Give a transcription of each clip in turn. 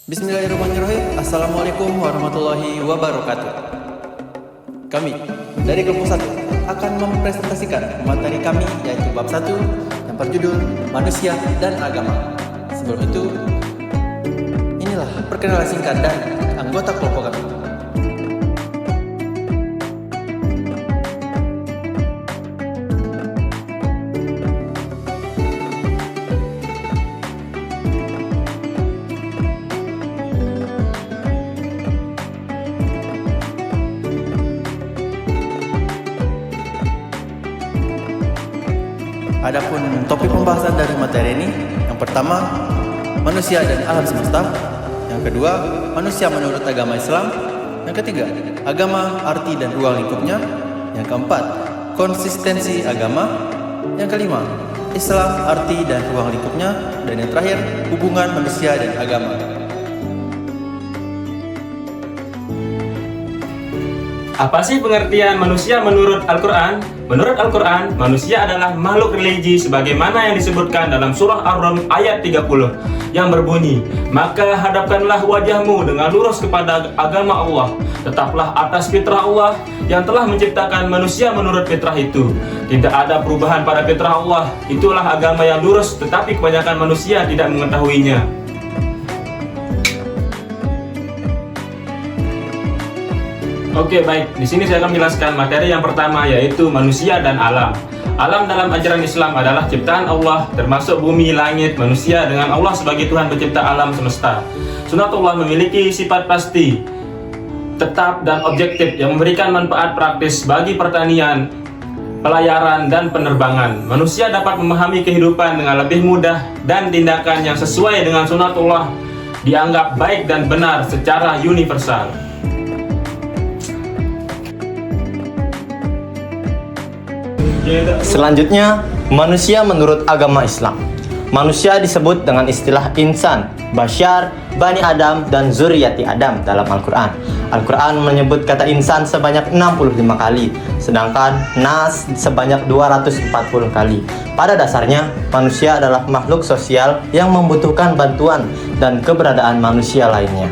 Bismillahirrahmanirrahim. Assalamualaikum warahmatullahi wabarakatuh. Kami dari kelompok 1 akan mempresentasikan materi kami, yaitu bab 1 yang berjudul Manusia dan Agama. Sebelum itu, inilah perkenalan singkat dari anggota kelompok kami. Adapun topik pembahasan dari materi ini, yang pertama, manusia dan alam semesta. Yang kedua, manusia menurut agama Islam. Yang ketiga, agama, arti dan ruang lingkupnya. Yang keempat, konsistensi agama. Yang kelima, Islam, arti dan ruang lingkupnya. Dan yang terakhir, hubungan manusia dan agama. Apa sih pengertian manusia menurut Al-Quran? Menurut Al-Quran, manusia adalah makhluk religi sebagaimana yang disebutkan dalam surah Ar-Rum ayat 30 yang berbunyi, "Maka hadapkanlah wajahmu dengan lurus kepada agama Allah. Tetaplah atas fitrah Allah yang telah menciptakan manusia menurut fitrah itu. Tidak ada perubahan pada fitrah Allah. Itulah agama yang lurus, tetapi kebanyakan manusia tidak mengetahuinya." Oke, baik. Di sini saya akan menjelaskan materi yang pertama, yaitu manusia dan alam. Alam dalam ajaran Islam adalah ciptaan Allah, termasuk bumi, langit, manusia dengan Allah sebagai Tuhan pencipta alam semesta. Sunatullah memiliki sifat pasti, tetap dan objektif yang memberikan manfaat praktis bagi pertanian, pelayaran, dan penerbangan. Manusia dapat memahami kehidupan dengan lebih mudah dan tindakan yang sesuai dengan sunatullah dianggap baik dan benar secara universal. Selanjutnya, manusia menurut agama Islam. Manusia disebut dengan istilah insan, basyar, bani Adam, dan zuriyati Adam dalam Al-Quran. Al-Quran menyebut kata insan sebanyak 65 kali, sedangkan nas sebanyak 240 kali. Pada dasarnya, manusia adalah makhluk sosial yang membutuhkan bantuan dan keberadaan manusia lainnya.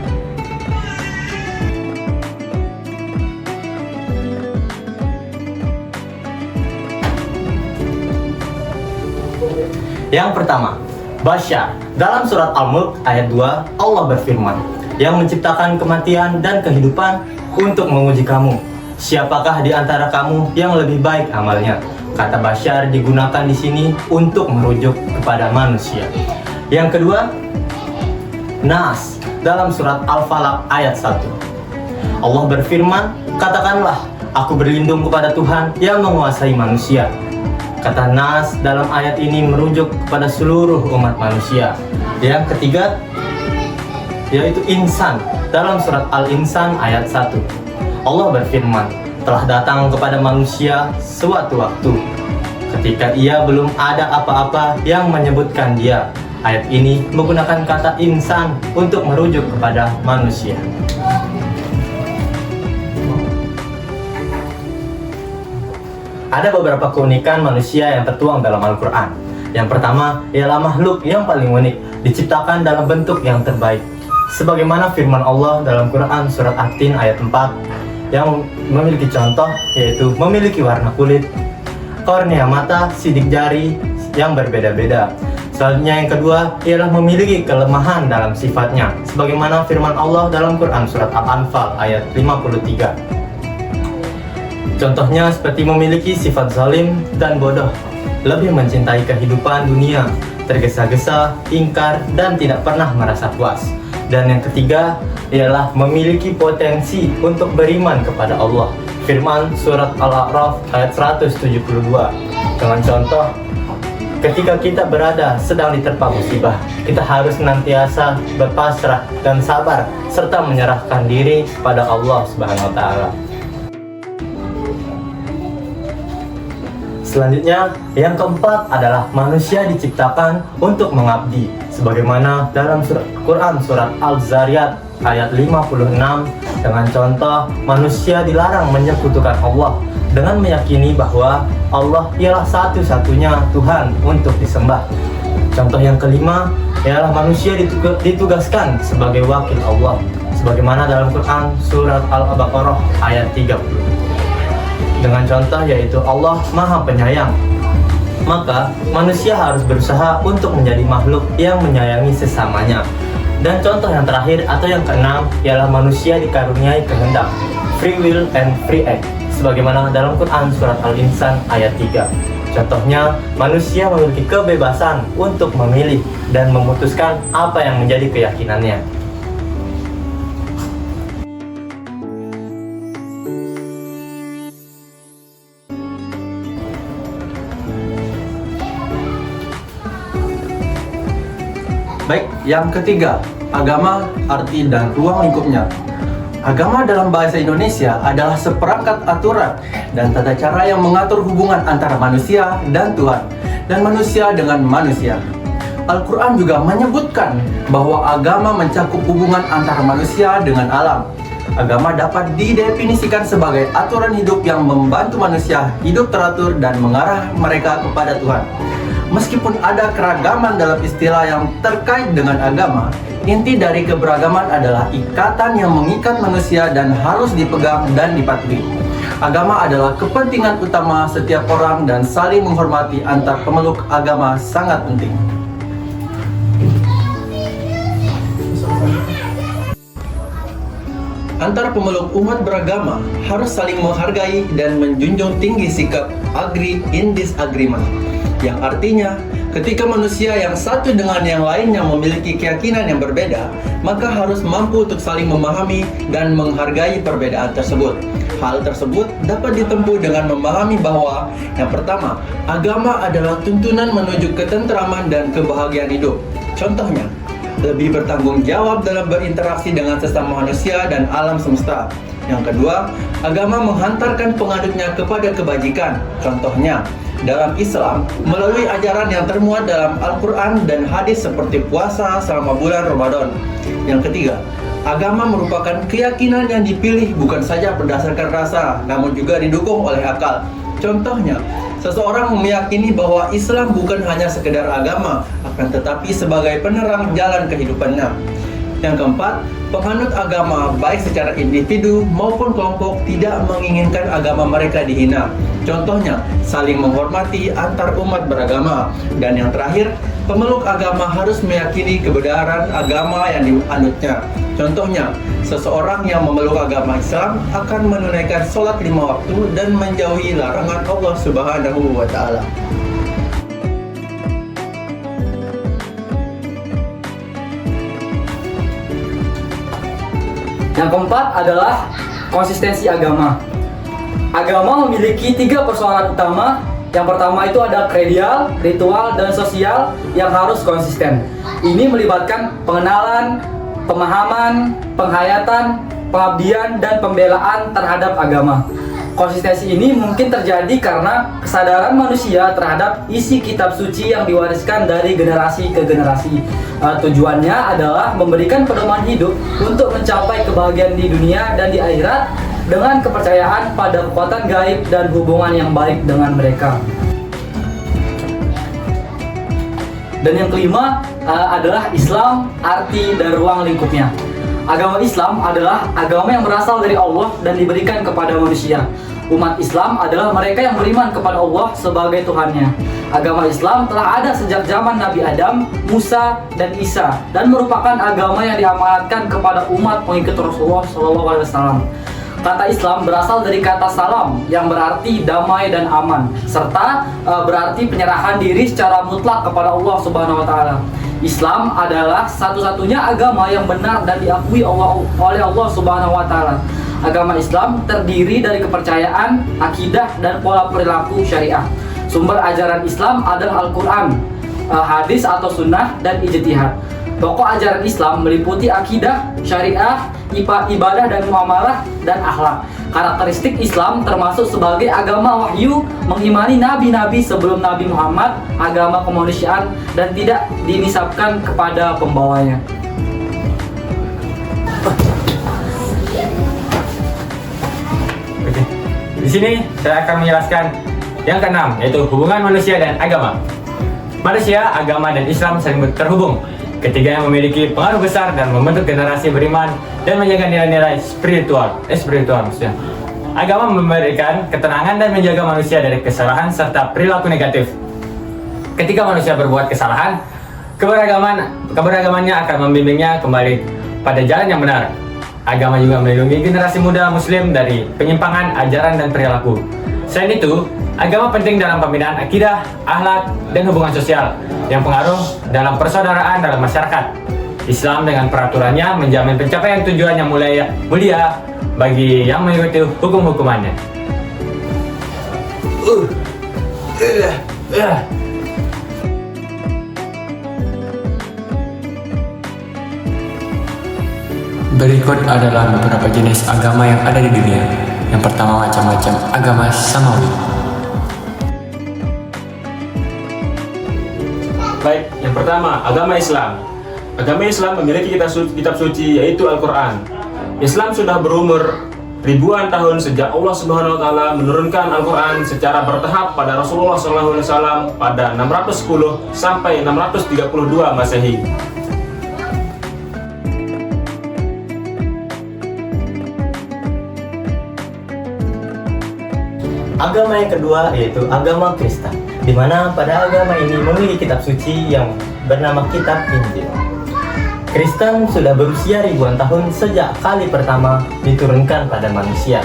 Yang pertama, basyar. Dalam surat Al-Mulk ayat 2, Allah berfirman, "Yang menciptakan kematian dan kehidupan untuk menguji kamu. Siapakah di antara kamu yang lebih baik amalnya?" Kata basyar digunakan di sini untuk merujuk kepada manusia. Yang kedua, nas. Dalam surat Al-Falaq ayat 1, Allah berfirman, "Katakanlah, aku berlindung kepada Tuhan yang menguasai manusia." Kata nas dalam ayat ini merujuk kepada seluruh umat manusia. Yang ketiga, yaitu insan. Dalam surat Al-Insan ayat 1, Allah berfirman, "Telah datang kepada manusia suatu waktu ketika ia belum ada apa-apa yang menyebutkan dia." Ayat ini menggunakan kata insan untuk merujuk kepada manusia. Ada beberapa keunikan manusia yang tertuang dalam Al-Quran. Yang pertama, ialah makhluk yang paling unik, diciptakan dalam bentuk yang terbaik. Sebagaimana firman Allah dalam Quran surat At-Tin ayat 4, yang memiliki contoh, yaitu memiliki warna kulit, kornea mata, sidik jari yang berbeda-beda. Selanjutnya yang kedua, ialah memiliki kelemahan dalam sifatnya. Sebagaimana firman Allah dalam Quran surat Al-Anfal ayat 53. Contohnya seperti memiliki sifat zalim dan bodoh, lebih mencintai kehidupan dunia, tergesa-gesa, ingkar, dan tidak pernah merasa puas. Dan yang ketiga ialah memiliki potensi untuk beriman kepada Allah. Firman surat Al-A'raf ayat 172 dengan contoh, ketika kita berada sedang diterpa musibah, kita harus senantiasa berpasrah dan sabar serta menyerahkan diri pada Allah Subhanahu wa Ta'ala. Selanjutnya, yang keempat adalah manusia diciptakan untuk mengabdi. Sebagaimana dalam Quran surat Al-Zariyat ayat 56 dengan contoh, manusia dilarang menyekutukan Allah dengan meyakini bahwa Allah ialah satu-satunya Tuhan untuk disembah. Contoh yang kelima ialah manusia ditugaskan sebagai wakil Allah, sebagaimana dalam Quran surat Al-Baqarah ayat 30. Dengan contoh yaitu Allah Maha Penyayang, maka manusia harus berusaha untuk menjadi makhluk yang menyayangi sesamanya. Dan contoh yang terakhir atau yang keenam ialah manusia dikaruniai kehendak, free will and free act, sebagaimana dalam Quran surat Al-Insan ayat 3. Contohnya, manusia memiliki kebebasan untuk memilih dan memutuskan apa yang menjadi keyakinannya. Baik, yang ketiga, agama, arti dan ruang lingkupnya. Agama dalam bahasa Indonesia adalah seperangkat aturan dan tata cara yang mengatur hubungan antara manusia dan Tuhan, dan manusia dengan manusia. Al-Quran juga menyebutkan bahwa agama mencakup hubungan antara manusia dengan alam. Agama dapat didefinisikan sebagai aturan hidup yang membantu manusia hidup teratur dan mengarah mereka kepada Tuhan. Meskipun ada keragaman dalam istilah yang terkait dengan agama, inti dari keberagaman adalah ikatan yang mengikat manusia dan harus dipegang dan dipatuhi. Agama adalah kepentingan utama setiap orang dan saling menghormati antar pemeluk agama sangat penting. Antara pemeluk umat beragama harus saling menghargai dan menjunjung tinggi sikap agree in disagreement, yang artinya ketika manusia yang satu dengan yang lainnya memiliki keyakinan yang berbeda, maka harus mampu untuk saling memahami dan menghargai perbedaan tersebut. Hal tersebut dapat ditempuh dengan memahami bahwa yang pertama, agama adalah tuntunan menuju ketentraman dan kebahagiaan hidup. Contohnya, lebih bertanggung jawab dalam berinteraksi dengan sesama manusia dan alam semesta. Yang kedua, agama menghantarkan pengadutnya kepada kebajikan. Contohnya, dalam Islam, melalui ajaran yang termuat dalam Al-Quran dan hadis seperti puasa selama bulan Ramadan. Yang ketiga, agama merupakan keyakinan yang dipilih bukan saja berdasarkan rasa, namun juga didukung oleh akal. Contohnya, seseorang meyakini bahwa Islam bukan hanya sekedar agama, akan tetapi sebagai penerang jalan kehidupannya. Yang keempat, penganut agama baik secara individu maupun kelompok tidak menginginkan agama mereka dihina. Contohnya, saling menghormati antar umat beragama. Dan yang terakhir, pemeluk agama harus meyakini kebenaran agama yang dianutnya. Contohnya, seseorang yang memeluk agama Islam akan menunaikan sholat 5 waktu dan menjauhi larangan Allah Subhanahu wa Ta'ala. Yang keempat adalah konsistensi agama. Agama memiliki 3 persoalan utama. Yang pertama itu ada kredial, ritual, dan sosial yang harus konsisten. Ini melibatkan pengenalan, pemahaman, penghayatan, pengabdian, dan pembelaan terhadap agama. Konsistensi ini mungkin terjadi karena kesadaran manusia terhadap isi kitab suci yang diwariskan dari generasi ke generasi. Tujuannya adalah memberikan pedoman hidup untuk mencapai kebahagiaan di dunia dan di akhirat dengan kepercayaan pada kekuatan gaib dan hubungan yang baik dengan mereka. Dan yang kelima adalah Islam, arti dan ruang lingkupnya. Agama Islam adalah agama yang berasal dari Allah dan diberikan kepada manusia. Umat Islam adalah mereka yang beriman kepada Allah sebagai Tuhannya. Agama Islam telah ada sejak zaman Nabi Adam, Musa, dan Isa, dan merupakan agama yang diamanatkan kepada umat pengikut Rasulullah SAW. Kata Islam berasal dari kata salam yang berarti damai dan aman, serta berarti penyerahan diri secara mutlak kepada Allah Subhanahu wa Ta'ala. Islam adalah satu-satunya agama yang benar dan diakui oleh Allah Subhanahu wa Ta'ala. Agama Islam terdiri dari kepercayaan, akidah, dan pola perilaku syariah. Sumber ajaran Islam adalah Al-Quran, hadis atau sunnah, dan ijtihad. Pokok ajaran Islam meliputi akidah, syariah, ibadah dan muamalah, dan akhlak. Karakteristik Islam termasuk sebagai agama wahyu, mengimani nabi-nabi sebelum Nabi Muhammad, agama kemanusiaan, dan tidak dinisabkan kepada pembawanya. Oke. Di sini saya akan menjelaskan yang keenam, yaitu hubungan manusia dan agama. Manusia, agama, dan Islam saling terhubung. Ketiga, yang memiliki pengaruh besar dan membentuk generasi beriman dan menjaga nilai-nilai spiritual maksudnya. Agama memberikan ketenangan dan menjaga manusia dari kesalahan serta perilaku negatif. Ketika manusia berbuat kesalahan, keberagamannya akan membimbingnya kembali pada jalan yang benar. Agama juga melindungi generasi muda muslim dari penyimpangan ajaran dan perilaku. Selain itu, agama penting dalam pembinaan akidah, akhlak, dan hubungan sosial yang pengaruh dalam persaudaraan dalam masyarakat. Islam dengan peraturannya menjamin pencapaian tujuan yang mulia bagi yang mengikuti hukum-hukumannya. Berikut adalah beberapa jenis agama yang ada di dunia. Yang pertama, macam-macam agama samawi. Baik, yang pertama, agama Islam. Agama Islam memiliki kitab suci yaitu Al-Quran. Islam sudah berumur ribuan tahun sejak Allah Subhanahu wa Ta'ala menurunkan Al-Quran secara bertahap pada Rasulullah SAW pada 610 sampai 632 Masehi. Agama yang kedua yaitu agama Kristen, di mana pada agama ini memiliki kitab suci yang bernama Kitab Injil. Kristen sudah berusia ribuan tahun sejak kali pertama diturunkan pada manusia.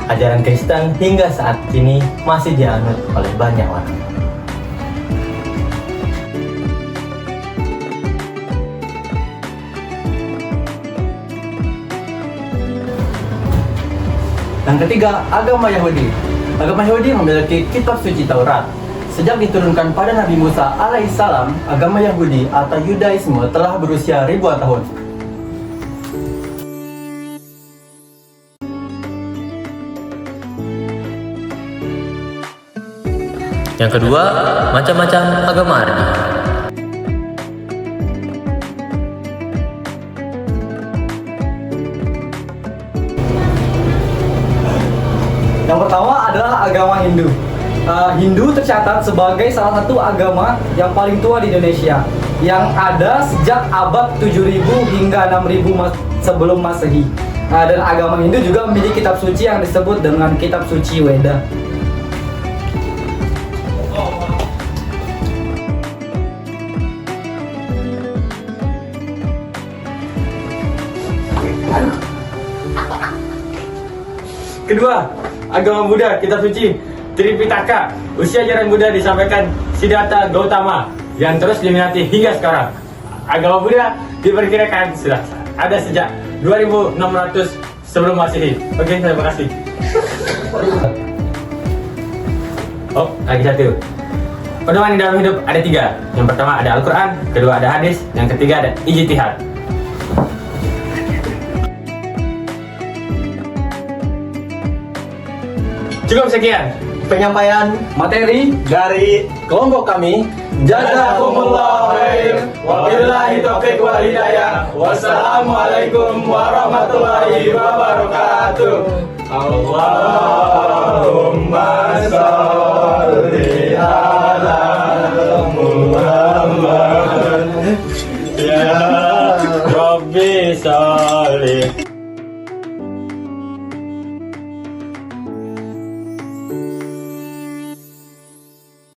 Ajaran Kristen hingga saat ini masih dianut oleh banyak orang. Yang ketiga, agama Yahudi. Agama Yahudi memiliki kitab suci Taurat. Sejak diturunkan pada Nabi Musa alaihissalam, agama Yahudi atau Yudaisme telah berusia ribuan tahun. Yang kedua, macam-macam agama Ardi. Yang pertama adalah agama Hindu. Hindu tercatat sebagai salah satu agama yang paling tua di Indonesia, yang ada sejak abad 7000 hingga 6000 sebelum Masehi. Dan agama Hindu juga memiliki kitab suci yang disebut dengan kitab suci Weda. Kedua, agama Buddha, kitab suci Tripitaka. Usia ajaran Buddha disampaikan Siddhartha Gautama yang terus diminati hingga sekarang. Agama Buddha diperkirakan sudah ada sejak 2600 sebelum Masehi. Oke, terima kasih. Oh, lagi satu. Pedoman dalam hidup ada 3. Yang pertama ada Al-Quran, kedua ada hadis, yang ketiga ada ijtihad. Cukup sekian Penyampaian Materi dari kelompok kami. Jazakumullah khair. Wabillahi taufiq wal hidayah. Wassalamualaikum warahmatullahi wabarakatuh. Allahumma shalli